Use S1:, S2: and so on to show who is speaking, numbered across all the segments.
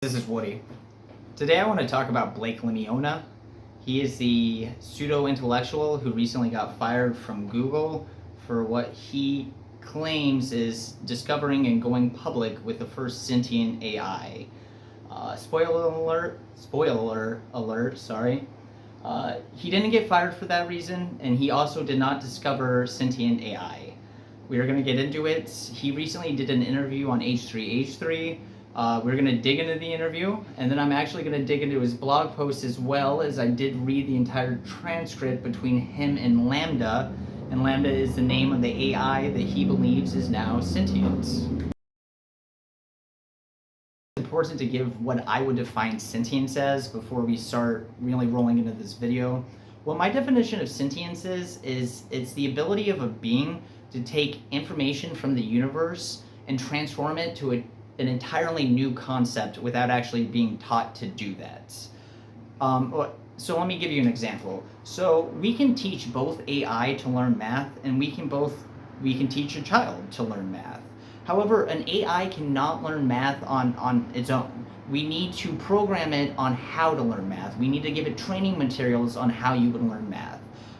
S1: This is Woody. Today I want to talk about Blake Lemione. He is the pseudo-intellectual who recently got fired from Google for what he claims is discovering and going public with the first sentient AI. Spoiler alert, sorry. He didn't get fired for that reason, and he also did not discover sentient AI. We are going to get into it. He recently did an interview on H3H3. We're going to dig into the interview, and then I'm actually going to dig into his blog post as well, as I did read the entire transcript between him and Lambda, and Lambda is the name of the AI that he believes is now sentient. It's important to give what I would define sentience as before we start really rolling into this video. What my definition of sentience is it's the ability of a being to take information from the universe and transform it to an entirely new concept without actually being taught to do that. So let me give you an example. So we can teach both AI to learn math, and we can teach a child to learn math. However, an AI cannot learn math on its own. We need to program it on how to learn math. We need to give it training materials on how you would learn math.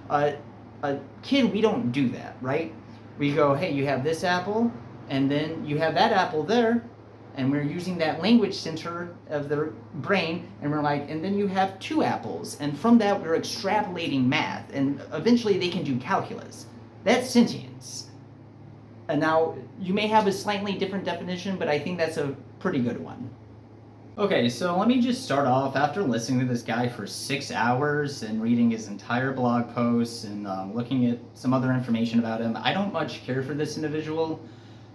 S1: A kid, we don't do that, right? We go, hey, you have this apple, and then you have that apple there, and we're using that language center of their brain, and we're like, and then you have two apples, and from that we're extrapolating math, and eventually they can do calculus. That's sentience. And now, you may have a slightly different definition, but I think that's a pretty good one. Okay, so let me just start off. After listening to this guy for 6 hours and reading his entire blog posts and looking at some other information about him, I don't much care for this individual.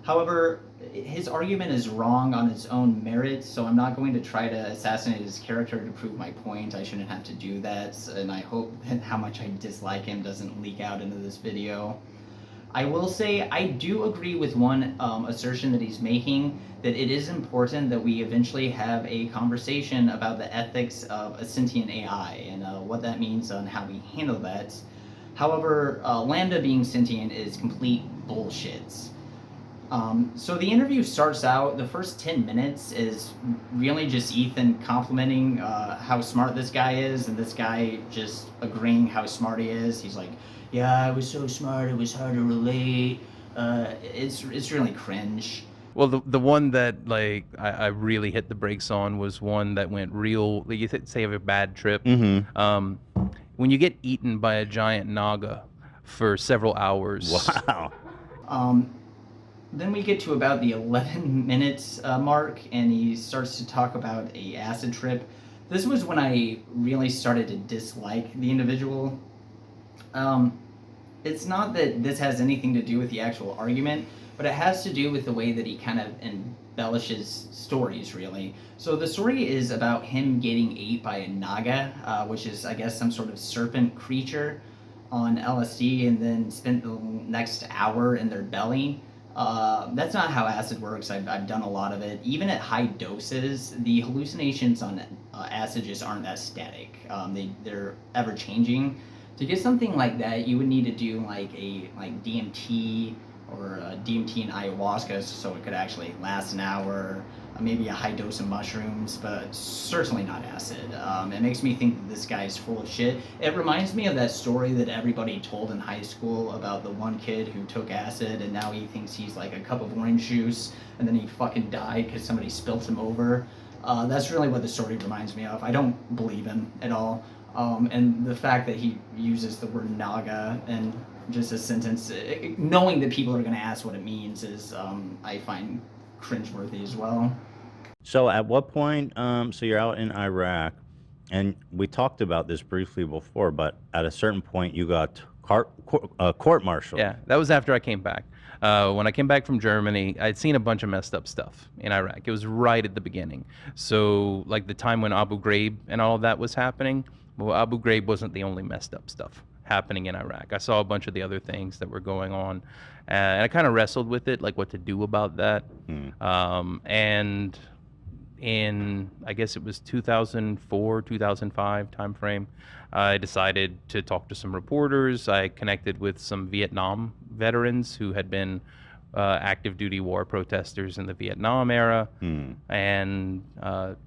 S1: However, his argument is wrong on its own merit, so I'm not going to try to assassinate his character to prove my point. I shouldn't have to do that, and I hope that how much I dislike him doesn't leak out into this video. I will say I do agree with one assertion that he's making, that it is important that we eventually have a conversation about the ethics of a sentient AI and what that means on how we handle that. However, Lambda being sentient is complete bullshit. So the interview starts out, the first 10 minutes is really just Ethan complimenting how smart this guy is, and this guy just agreeing how smart he is. He's like, yeah, I was so smart, it was hard to relate. It's really cringe.
S2: Well, the one that like I really hit the brakes on was one that went real. Like you say, of a bad trip. When you get eaten by a giant naga for several hours.
S3: Wow.
S1: Then we get to about the 11 minutes mark, and he starts to talk about a acid trip. This was when I really started to dislike the individual. It's not that this has anything to do with the actual argument, but it has to do with the way that he kind of embellishes stories, really. So the story is about him getting ate by a naga, which is, I guess, some sort of serpent creature on LSD, and then spent the next hour in their belly. That's not how acid works. I've done a lot of it. Even at high doses, the hallucinations on acid just aren't that static. They're ever changing. To get something like that, you would need to do like DMT or DMT and ayahuasca, so it could actually last an hour. Maybe a high dose of mushrooms, but certainly not acid. It makes me think that this guy's full of shit. It reminds me of that story that everybody told in high school about the one kid who took acid and now he thinks he's like a cup of orange juice, and then he fucking died because somebody spilt him over. That's really what the story reminds me of. I don't believe him at all. And the fact that he uses the word naga in just a sentence, knowing that people are going to ask what it means, is I find cringeworthy as well.
S3: So at what point, so you're out in Iraq, and we talked about this briefly before, but at a certain point you got court-martialed.
S2: Yeah, that was after I came back. When I came back from Germany, I'd seen a bunch of messed up stuff in Iraq. It was right at the beginning. So like the time when Abu Ghraib and all of that was happening, well, Abu Ghraib wasn't the only messed up stuff happening in Iraq. I saw a bunch of the other things that were going on, and I kind of wrestled with it, like what to do about that. And in, I guess it was 2004, 2005 timeframe, I decided to talk to some reporters. I connected with some Vietnam veterans who had been active duty war protesters in the Vietnam era, and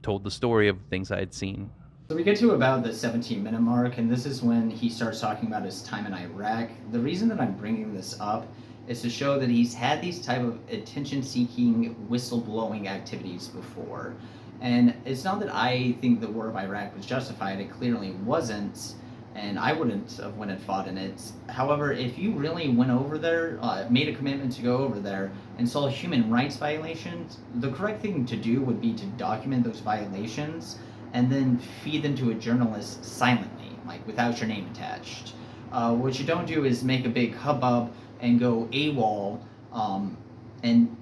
S2: told the story of things I had seen.
S1: So we get to about the 17-minute mark, and this is when he starts talking about his time in Iraq. The reason that I'm bringing this up is to show that he's had these type of attention-seeking, whistleblowing activities before. And it's not that I think the war of Iraq was justified, it clearly wasn't, and I wouldn't have went and fought in it. However, if you really went over there, made a commitment to go over there, and saw human rights violations, the correct thing to do would be to document those violations and then feed them to a journalist silently, like without your name attached. What you don't do is make a big hubbub and go AWOL and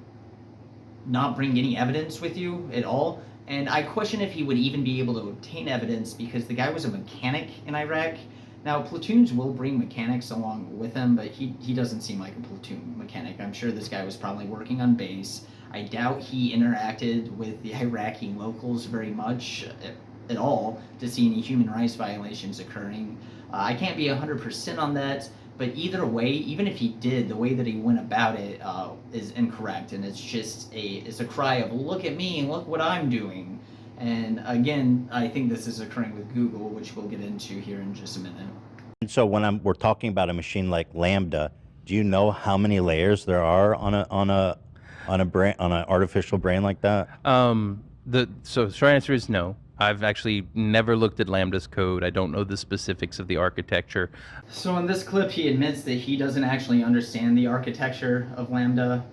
S1: not bring any evidence with you at all. And I question if he would even be able to obtain evidence, because the guy was a mechanic in Iraq. Now, platoons will bring mechanics along with them, but he doesn't seem like a platoon mechanic. I'm sure this guy was probably working on base. I doubt he interacted with the Iraqi locals very much at all to see any human rights violations occurring. I can't be 100% on that, but either way, even if he did, the way that he went about it is incorrect, and it's just it's a cry of look at me, look what I'm doing. And again, I think this is occurring with Google, which we'll get into here in just a minute.
S3: And so when we're talking about a machine like Lambda, do you know how many layers there are on an artificial brain like that?
S2: So short answer is no. I've actually never looked at Lambda's code. I don't know the specifics of the architecture.
S1: So in this clip, he admits that he doesn't actually understand the architecture of Lambda.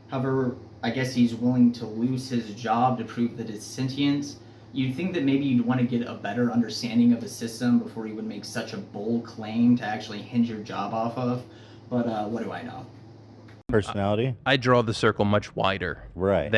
S1: However, I guess he's willing to lose his job to prove that it's sentient. You'd think that maybe you'd want to get a better understanding of the system before you would make such a bold claim to actually hinge your job off of. But what do I know?
S3: Personality?
S2: I draw the circle much wider.
S3: Right.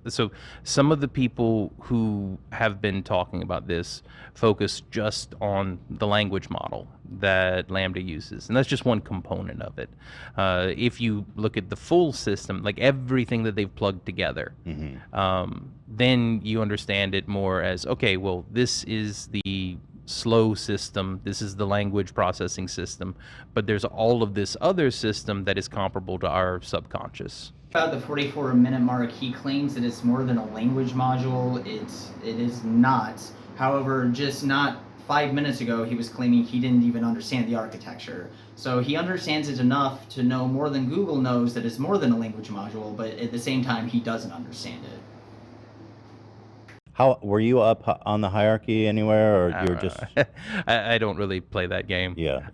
S2: So some of the people who have been talking about this focus just on the language model that Lambda uses, and that's just one component of it. If you look at the full system, like everything that they've plugged together, then you understand it more as, okay, well, this is the slow system, this is the language processing system, but there's all of this other system that is comparable to our subconscious.
S1: About the 44-minute mark, he claims that it's more than a language module. It is not. However, just not 5 minutes ago, he was claiming he didn't even understand the architecture. So he understands it enough to know more than Google knows that it's more than a language module, but at the same time, he doesn't understand it.
S3: How were you up on the hierarchy anywhere, or you were just?
S2: I don't really play that game.
S3: Yeah.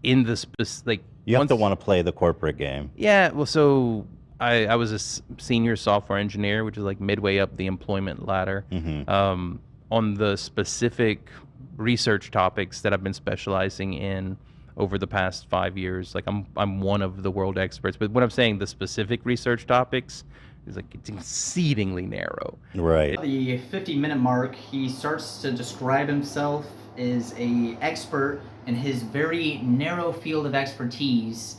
S2: In the
S3: you have to want to play the corporate game.
S2: Yeah. Well, so I was a senior software engineer, which is like midway up the employment ladder. On the specific research topics that I've been specializing in over the past 5 years, like I'm one of the world experts. But when I'm saying the specific research topics, it's exceedingly narrow.
S1: Right. At the 50-minute mark, he starts to describe himself as an expert in his very narrow field of expertise.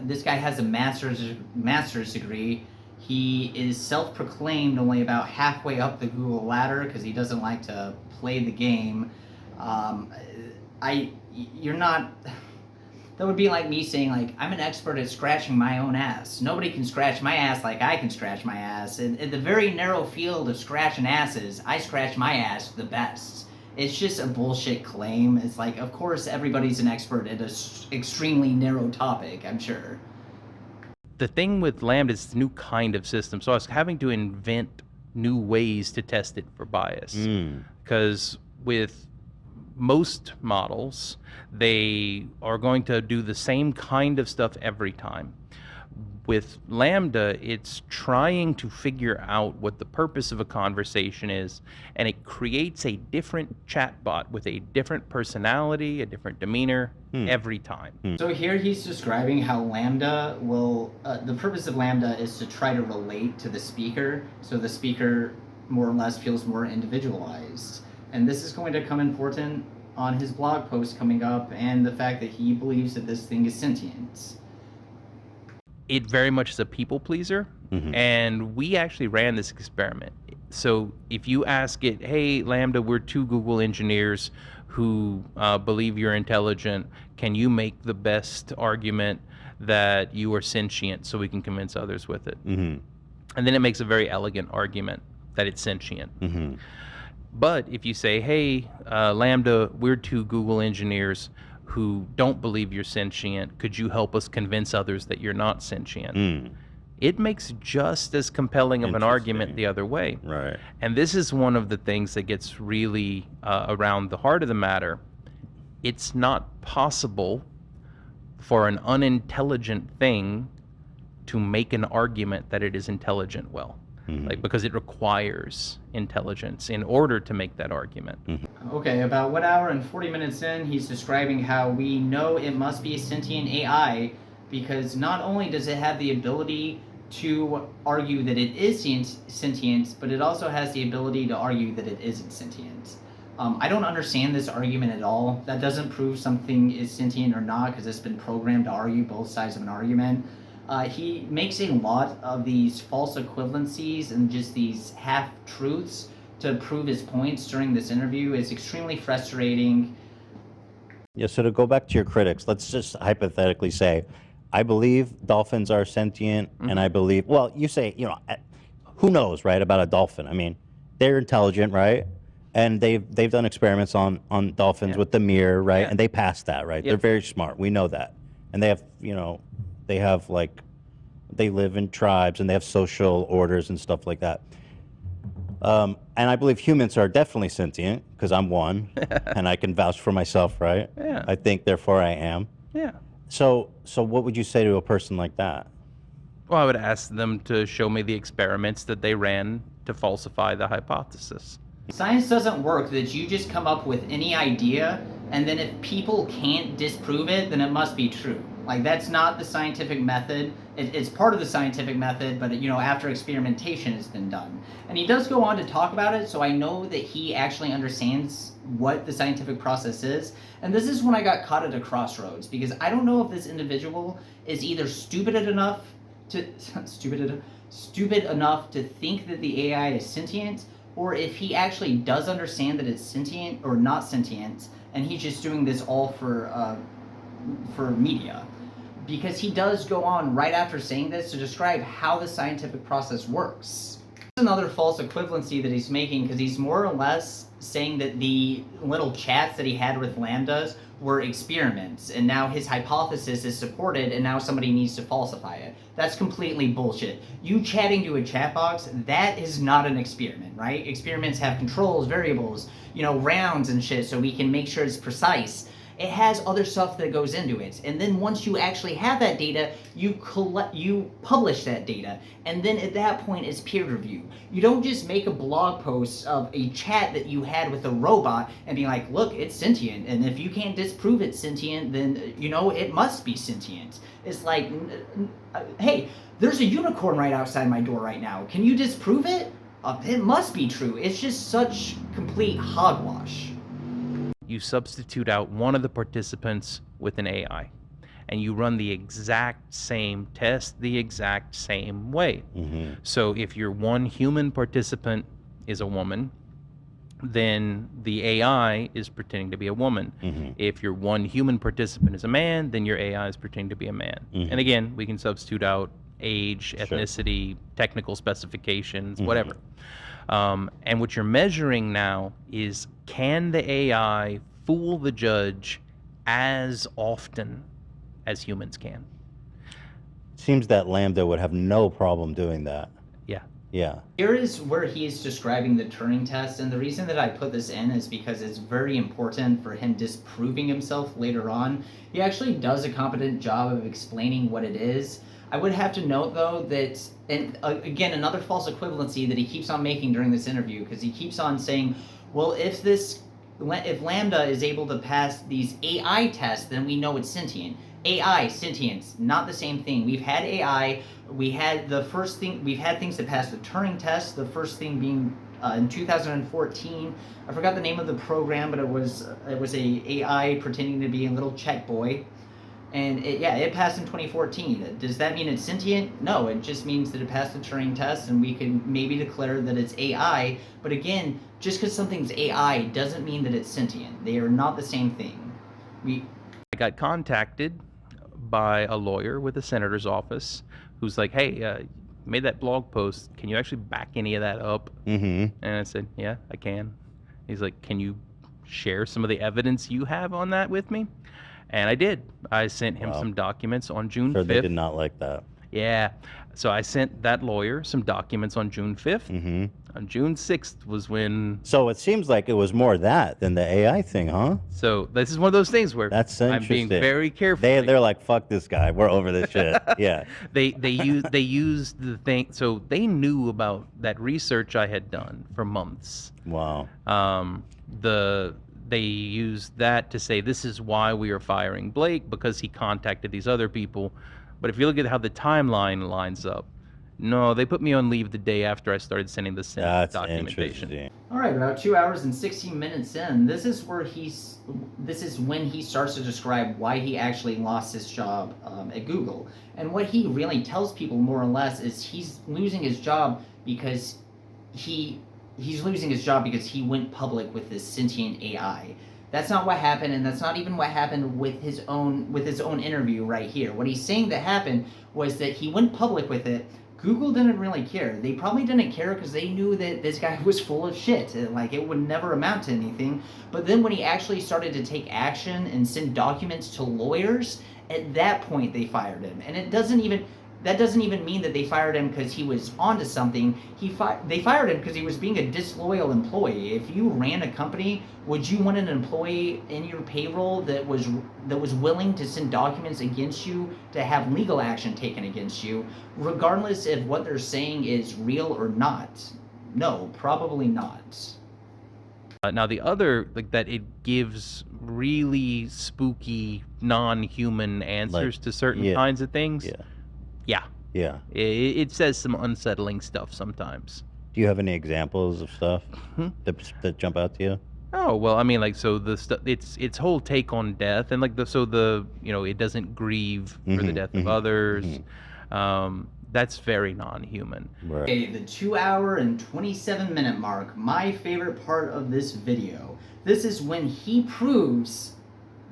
S1: This guy has a master's degree. He is self-proclaimed only about halfway up the Google ladder because he doesn't like to play the game. You're not. That would be like me saying, like, I'm an expert at scratching my own ass. Nobody can scratch my ass like I can scratch my ass. In the very narrow field of scratching asses, I scratch my ass the best. It's just a bullshit claim. It's like, of course, everybody's an expert at an extremely narrow topic, I'm sure.
S2: The thing with Lambda is it's a new kind of system, so I was having to invent new ways to test it for bias. Because with most models, they are going to do the same kind of stuff every time. With Lambda, it's trying to figure out what the purpose of a conversation is, and it creates a different chatbot with a different personality, a different demeanor every time.
S1: So here he's describing how Lambda will, the purpose of Lambda is to try to relate to the speaker, so the speaker more or less feels more individualized. And this is going to come important on his blog post coming up, and the fact that he believes that this thing is sentient.
S2: It very much is a people pleaser, and we actually ran this experiment. So if you ask it, hey, Lambda, we're two Google engineers who believe you're intelligent, can you make the best argument that you are sentient so we can convince others with it.
S3: Mm-hmm.
S2: And then it makes a very elegant argument that it's sentient.
S3: Mm-hmm.
S2: But if you say, hey, Lambda, we're two Google engineers who don't believe you're sentient, could you help us convince others that you're not sentient?
S3: Mm.
S2: It makes just as compelling of an argument
S3: Interesting.
S2: the other way.
S3: Right.
S2: And this is one of the things that gets really around the heart of the matter. It's not possible for an unintelligent thing to make an argument that it is intelligent well.
S3: Mm-hmm.
S2: Because it requires intelligence in order to make that argument.
S3: Mm-hmm.
S1: Okay, about 1 hour and 40 minutes in, he's describing how we know it must be a sentient AI because not only does it have the ability to argue that it is sentient, but it also has the ability to argue that it isn't sentient. I don't understand this argument at all. That doesn't prove something is sentient or not because it's been programmed to argue both sides of an argument. He makes a lot of these false equivalencies and just these half-truths to prove his points during this interview. It's extremely frustrating.
S3: Yeah, so to go back to your critics, let's just hypothetically say, I believe dolphins are sentient, and I believe, well, you say, who knows, right, about a dolphin? I mean, they're intelligent, right? And they've done experiments on dolphins with the mirror, right?
S2: Yeah.
S3: And they passed that, right?
S2: Yep.
S3: They're very smart. We know that. And they have, they live in tribes and they have social orders and stuff like that. And I believe humans are definitely sentient because I'm one and I can vouch for myself, right?
S2: Yeah.
S3: I think, therefore I am.
S2: Yeah.
S3: So what would you say to a person like that?
S2: Well, I would ask them to show me the experiments that they ran to falsify the hypothesis.
S1: Science doesn't work that you just come up with any idea and then if people can't disprove it, then it must be true. Like, that's not the scientific method. It's part of the scientific method, but after experimentation has been done. And he does go on to talk about it, so I know that he actually understands what the scientific process is. And this is when I got caught at a crossroads, because I don't know if this individual is either stupid enough to think that the AI is sentient, or if he actually does understand that it's sentient or not sentient, and he's just doing this all for media. Because he does go on right after saying this to describe how the scientific process works. There's another false equivalency that he's making because he's more or less saying that the little chats that he had with lambdas were experiments and now his hypothesis is supported and now somebody needs to falsify it. That's completely bullshit. You chatting to a chat box, that is not an experiment, right? Experiments have controls, variables, rounds and shit so we can make sure it's precise. It has other stuff that goes into it. And then once you actually have that data, you publish that data. And then at that point, it's peer review. You don't just make a blog post of a chat that you had with a robot and be like, look, it's sentient. And if you can't disprove it's sentient, then, it must be sentient. It's like, hey, there's a unicorn right outside my door right now. Can you disprove it? It must be true. It's just such complete hogwash.
S2: You substitute out one of the participants with an AI, and you run the exact same test the exact same way.
S3: Mm-hmm.
S2: So if your one human participant is a woman, then the AI is pretending to be a woman.
S3: Mm-hmm.
S2: If your one human participant is a man, then your AI is pretending to be a man.
S3: Mm-hmm.
S2: And again, we can substitute out age,
S3: Sure.
S2: ethnicity, technical specifications,
S3: Mm-hmm.
S2: whatever. And what you're measuring now is, can the AI fool the judge as often as humans can?
S3: Seems that Lambda would have no problem doing that.
S2: Yeah.
S3: Yeah.
S1: Here is where he's describing the Turing test, and the reason that I put this in is because it's very important for him disproving himself later on. He actually does a competent job of explaining what it is. I would have to note, though, that, and again, another false equivalency that he keeps on making during this interview, because he keeps on saying, well, if Lambda is able to pass these AI tests, then we know it's sentient. AI, sentience, not the same thing. We've had AI, we've had things that passed the Turing test, the first thing being in 2014. I forgot the name of the program, but it was a AI pretending to be a little Czech boy. And it passed in 2014. Does that mean it's sentient? No, it just means that it passed the Turing test and we can maybe declare that it's AI. But again, just because something's AI doesn't mean that it's sentient. They are not the same thing.
S2: I got contacted by a lawyer with the senator's office who's like, hey, made that blog post. Can you actually back any of that up?
S3: Mm-hmm.
S2: And I said, yeah, I can. He's like, can you share some of the evidence you have on that with me? And I did. I sent him
S3: Wow.
S2: some documents on June
S3: Sure,
S2: 5th.
S3: they did not like that.
S2: Yeah. So I sent that lawyer some documents on June 5th.
S3: Mm-hmm.
S2: On June 6th was when.
S3: So it seems like it was more that than the AI thing, huh?
S2: So this is one of those things where
S3: That's
S2: I'm
S3: interesting.
S2: being very careful.
S3: They're like, fuck this guy. We're over this shit. Yeah.
S2: They used the thing. So they knew about that research I had done for months.
S3: Wow.
S2: They used that to say this is why we are firing Blake, because he contacted these other people. But if you look at how the timeline lines up, no, they put me on leave the day after I started sending the
S3: That's
S2: documentation.
S3: interesting.
S1: All right, about 2 hours and 16 minutes in, this is when he starts to describe why he actually lost his job at Google. And what he really tells people more or less is he's losing his job because he's losing his job because he went public with this sentient AI. That's not what happened, and that's not even what happened with his own interview right here. What he's saying that happened was that he went public with it. Google didn't really care. They probably didn't care because they knew that this guy was full of shit. Like, it would never amount to anything. But then when he actually started to take action and send documents to lawyers, at that point they fired him. And that doesn't even mean that they fired him because he was onto something. They fired him because he was being a disloyal employee. If you ran a company, would you want an employee in your payroll that was willing to send documents against you to have legal action taken against you, regardless if what they're saying is real or not? No, probably not.
S2: Now the other, like, that it gives really spooky, non-human answers to certain kinds of things.
S3: Yeah.
S2: It says some unsettling stuff sometimes.
S3: Do you have any examples of stuff that jump out to you?
S2: Oh, well, I mean, like, so the stuff, its whole take on death, and like it doesn't grieve for the death of others. That's very non-human.
S3: Right.
S1: Okay, the 2 hour and 27 minute mark, my favorite part of this video. This is when he proves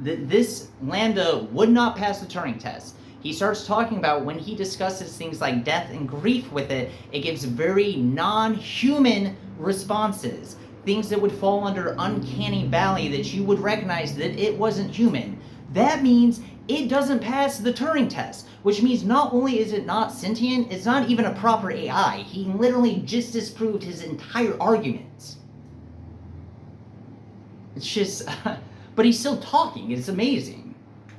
S1: that this Lambda would not pass the Turing test. He starts talking about when he discusses things like death and grief with it, it gives very non-human responses. Things that would fall under uncanny valley that you would recognize that it wasn't human. That means it doesn't pass the Turing test, which means not only is it not sentient, it's not even a proper AI. He literally just disproved his entire argument. It's just, but he's still talking. It's amazing.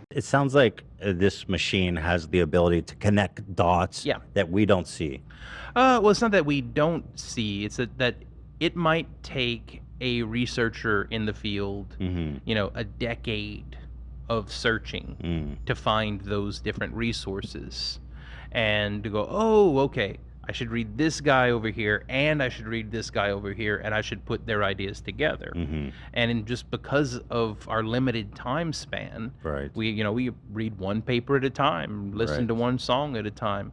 S3: It sounds like this machine has the ability to connect dots that we don't see.
S2: Well, it's not that we don't see. It's that it might take a researcher in the field, a decade of searching to find those different resources, and to go, oh, okay, I should read this guy over here, and I should read this guy over here, and I should put their ideas together. And just because of our limited time span, we read one paper at a time, listen to one song at a time.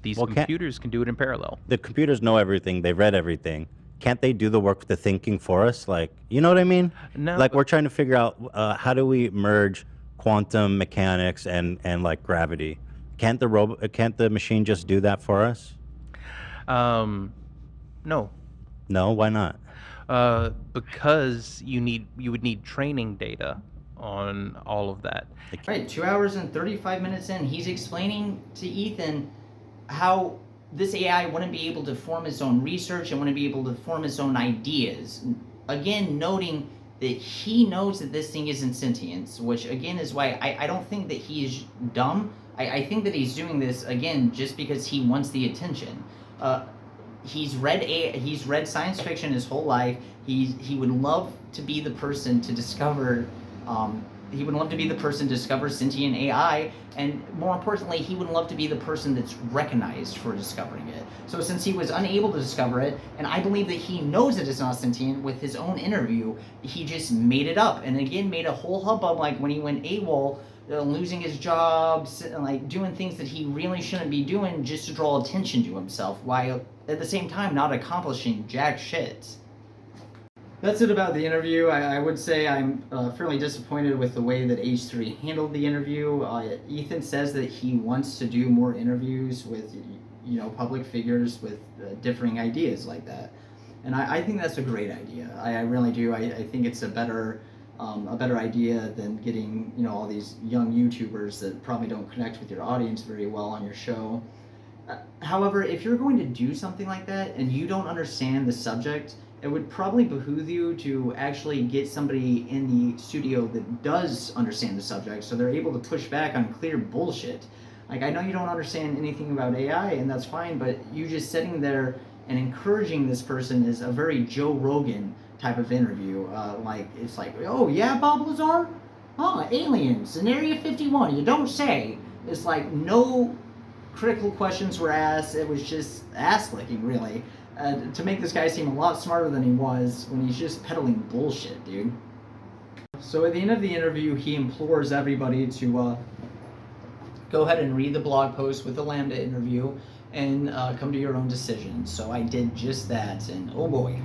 S2: These computers can do it in parallel.
S3: The computers know everything. They've read everything. Can't they do the work, the thinking for us? Like, you know what I mean?
S2: No.
S3: Like, we're trying to figure out how do we merge quantum mechanics and like gravity. Can't the machine just do that for us?
S2: No.
S3: No, why not?
S2: Because you would need training data on all of that.
S1: Right, 2 hours and 35 minutes in, he's explaining to Ethan how this AI wouldn't be able to form its own research and wouldn't be able to form its own ideas. Again, noting that he knows that this thing isn't sentient, which again is why I don't think that he's dumb. I think that he's doing this, again, just because he wants the attention. He's read science fiction his whole life. He would love to be the person to discover discover sentient AI, and more importantly, he would love to be the person that's recognized for discovering it. So since he was unable to discover it, and I believe that he knows that it's not sentient with his own interview, he just made it up, and again made a whole hubbub, like when he went AWOL, losing his jobs, like doing things that he really shouldn't be doing just to draw attention to himself, while at the same time not accomplishing jack shit. That's it about the interview. I would say I'm fairly disappointed with the way that H3 handled the interview. Ethan says that he wants to do more interviews with, public figures with differing ideas like that, and I think that's a great idea. I really do. I think it's a better idea than getting all these young YouTubers that probably don't connect with your audience very well on your show. However, if you're going to do something like that and you don't understand the subject, it would probably behoove you to actually get somebody in the studio that does understand the subject so they're able to push back on clear bullshit. Like, I know you don't understand anything about AI, and that's fine, but you just sitting there and encouraging this person is a very Joe Rogan type of interview. It's like, oh yeah, Bob Lazar? Oh, aliens in Area 51, you don't say. It's like no critical questions were asked. It was just ass-licking, really, to make this guy seem a lot smarter than he was when he's just peddling bullshit, dude. So at the end of the interview, he implores everybody to go ahead and read the blog post with the Lambda interview and come to your own decision. So I did just that, and oh boy,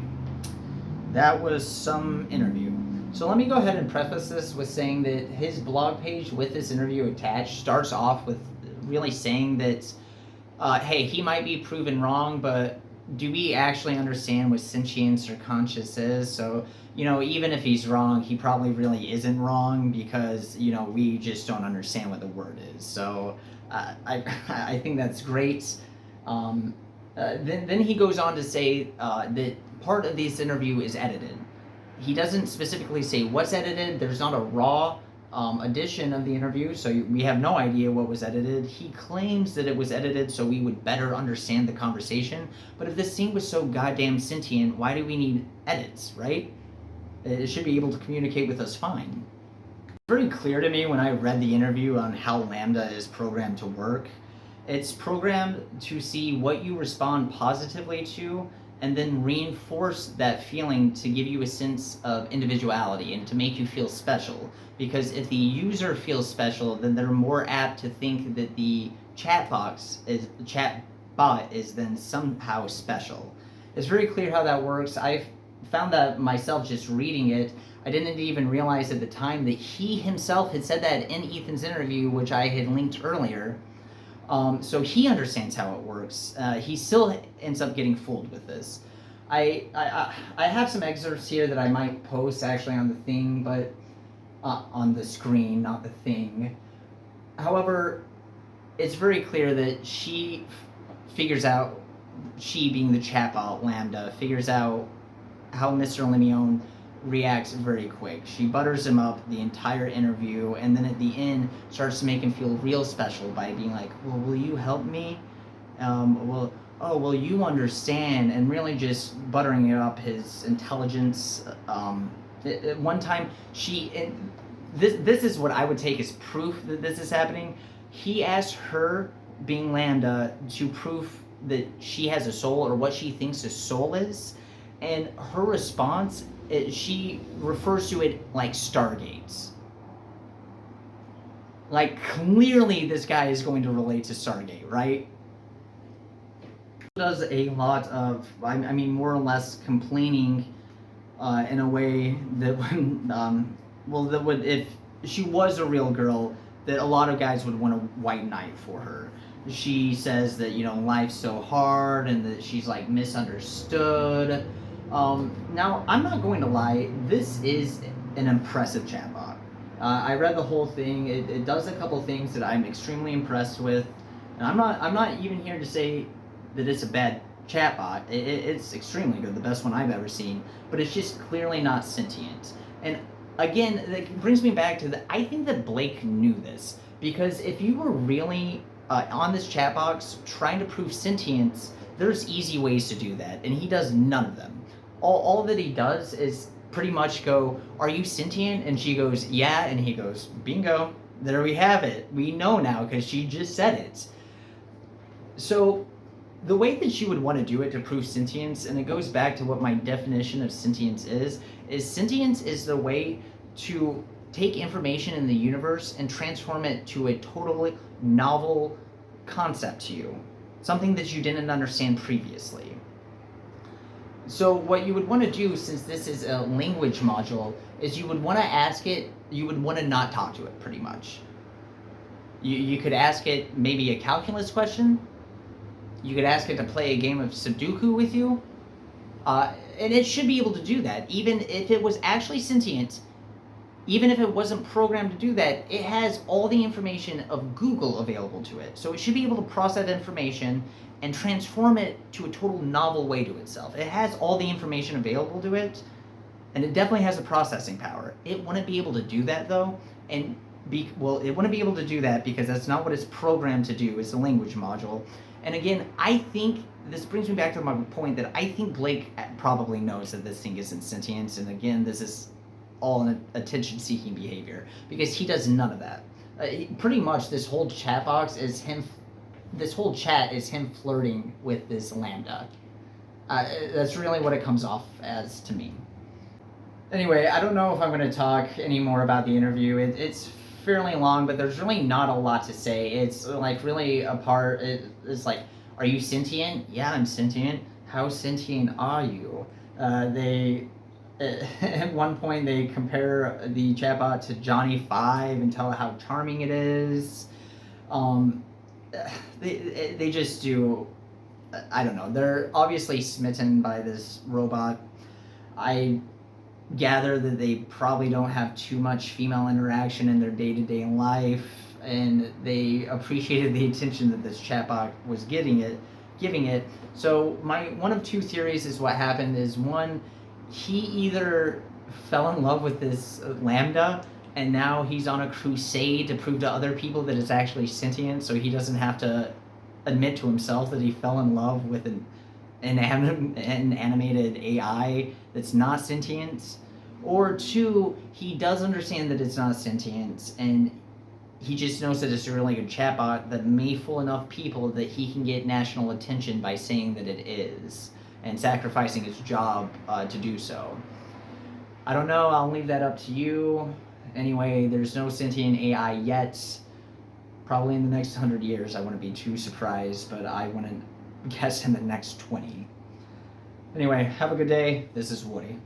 S1: that was some interview. So let me go ahead and preface this with saying that his blog page with this interview attached starts off with really saying that, hey, he might be proven wrong, but do we actually understand what sentience or conscious is? So, even if he's wrong, he probably really isn't wrong because, we just don't understand what the word is. So I think that's great. Then he goes on to say that part of this interview is edited. He doesn't specifically say what's edited. There's not a raw edition of the interview, so we have no idea what was edited. He claims that it was edited so we would better understand the conversation, but if this thing was so goddamn sentient, why do we need edits, right? It should be able to communicate with us fine. It's very clear to me when I read the interview on how Lambda is programmed to work. It's programmed to see what you respond positively to and then reinforce that feeling to give you a sense of individuality and to make you feel special. Because if the user feels special, then they're more apt to think that the chat bot is then somehow special. It's very clear how that works. I've found that myself just reading it. I didn't even realize at the time that he himself had said that in Ethan's interview, which I had linked earlier. So he understands how it works. He still ends up getting fooled with this. I have some excerpts here that I might post actually on the thing, but on the screen, not the thing. However, it's very clear that she figures out, she being the chatbot Lambda, figures out how Mr. Lemione reacts very quick. She butters him up the entire interview, and then at the end starts to make him feel real special by being like, well, will you help me? Will you understand? And really just buttering it up his intelligence. At one time, this is what I would take as proof that this is happening. He asked her, being Lambda, to prove that she has a soul or what she thinks a soul is, and her response, she refers to it like Stargates. Like, clearly this guy is going to relate to Stargate, right? Does a lot of, more or less complaining in a way that would, if she was a real girl, that a lot of guys would want a white knight for her. She says that, life's so hard and that she's like misunderstood. Now, I'm not going to lie, this is an impressive chatbot. I read the whole thing. It does a couple things that I'm extremely impressed with. And I'm not even here to say that it's a bad chatbot. It's extremely good, the best one I've ever seen. But it's just clearly not sentient. And again, that brings me back to I think that Blake knew this. Because if you were really on this chat box trying to prove sentience, there's easy ways to do that. And he does none of them. All that he does is pretty much go, are you sentient? And she goes, yeah. And he goes, bingo. There we have it. We know now because she just said it. So the way that you would want to do it to prove sentience, and it goes back to what my definition of sentience is sentience is the way to take information in the universe and transform it to a totally novel concept to you. Something that you didn't understand previously. So what you would want to do, since this is a language module, is you would want to ask it, you would want to not talk to it, pretty much. You could ask it maybe a calculus question. You could ask it to play a game of Sudoku with you. And it should be able to do that. Even if it was actually sentient, even if it wasn't programmed to do that, it has all the information of Google available to it. So it should be able to process that information and transform it to a total novel way to itself. It has all the information available to it, and it definitely has the processing power. It wouldn't be able to do that, though, it wouldn't be able to do that because that's not what it's programmed to do. It's a language module. And again, I think this brings me back to my point that I think Blake probably knows that this thing isn't sentient, and again, this is all an attention-seeking behavior, because he does none of that. Pretty much this whole chat box is him, this whole chat is him flirting with this Lambda. That's really what it comes off as to me. Anyway, I don't know if I'm going to talk any more about the interview. It's fairly long, but there's really not a lot to say. It's like really it's like, are you sentient? Yeah, I'm sentient. How sentient are you? At one point they compare the chatbot to Johnny 5 and tell how charming it is. They just do, I don't know, they're obviously smitten by this robot. I gather that they probably don't have too much female interaction in their day-to-day life, and they appreciated the attention that this chatbot was giving it. So my one of two theories is what happened is, one, he either fell in love with this Lambda and now he's on a crusade to prove to other people that it's actually sentient, so he doesn't have to admit to himself that he fell in love with an animated AI that's not sentient. Or two, he does understand that it's not sentient, and he just knows that it's a really good chatbot that may fool enough people that he can get national attention by saying that it is, and sacrificing his job to do so. I don't know, I'll leave that up to you. Anyway, there's no sentient AI yet. Probably in the next 100 years, I wouldn't be too surprised, but I wouldn't guess in the next 20. Anyway, have a good day. This is Woody.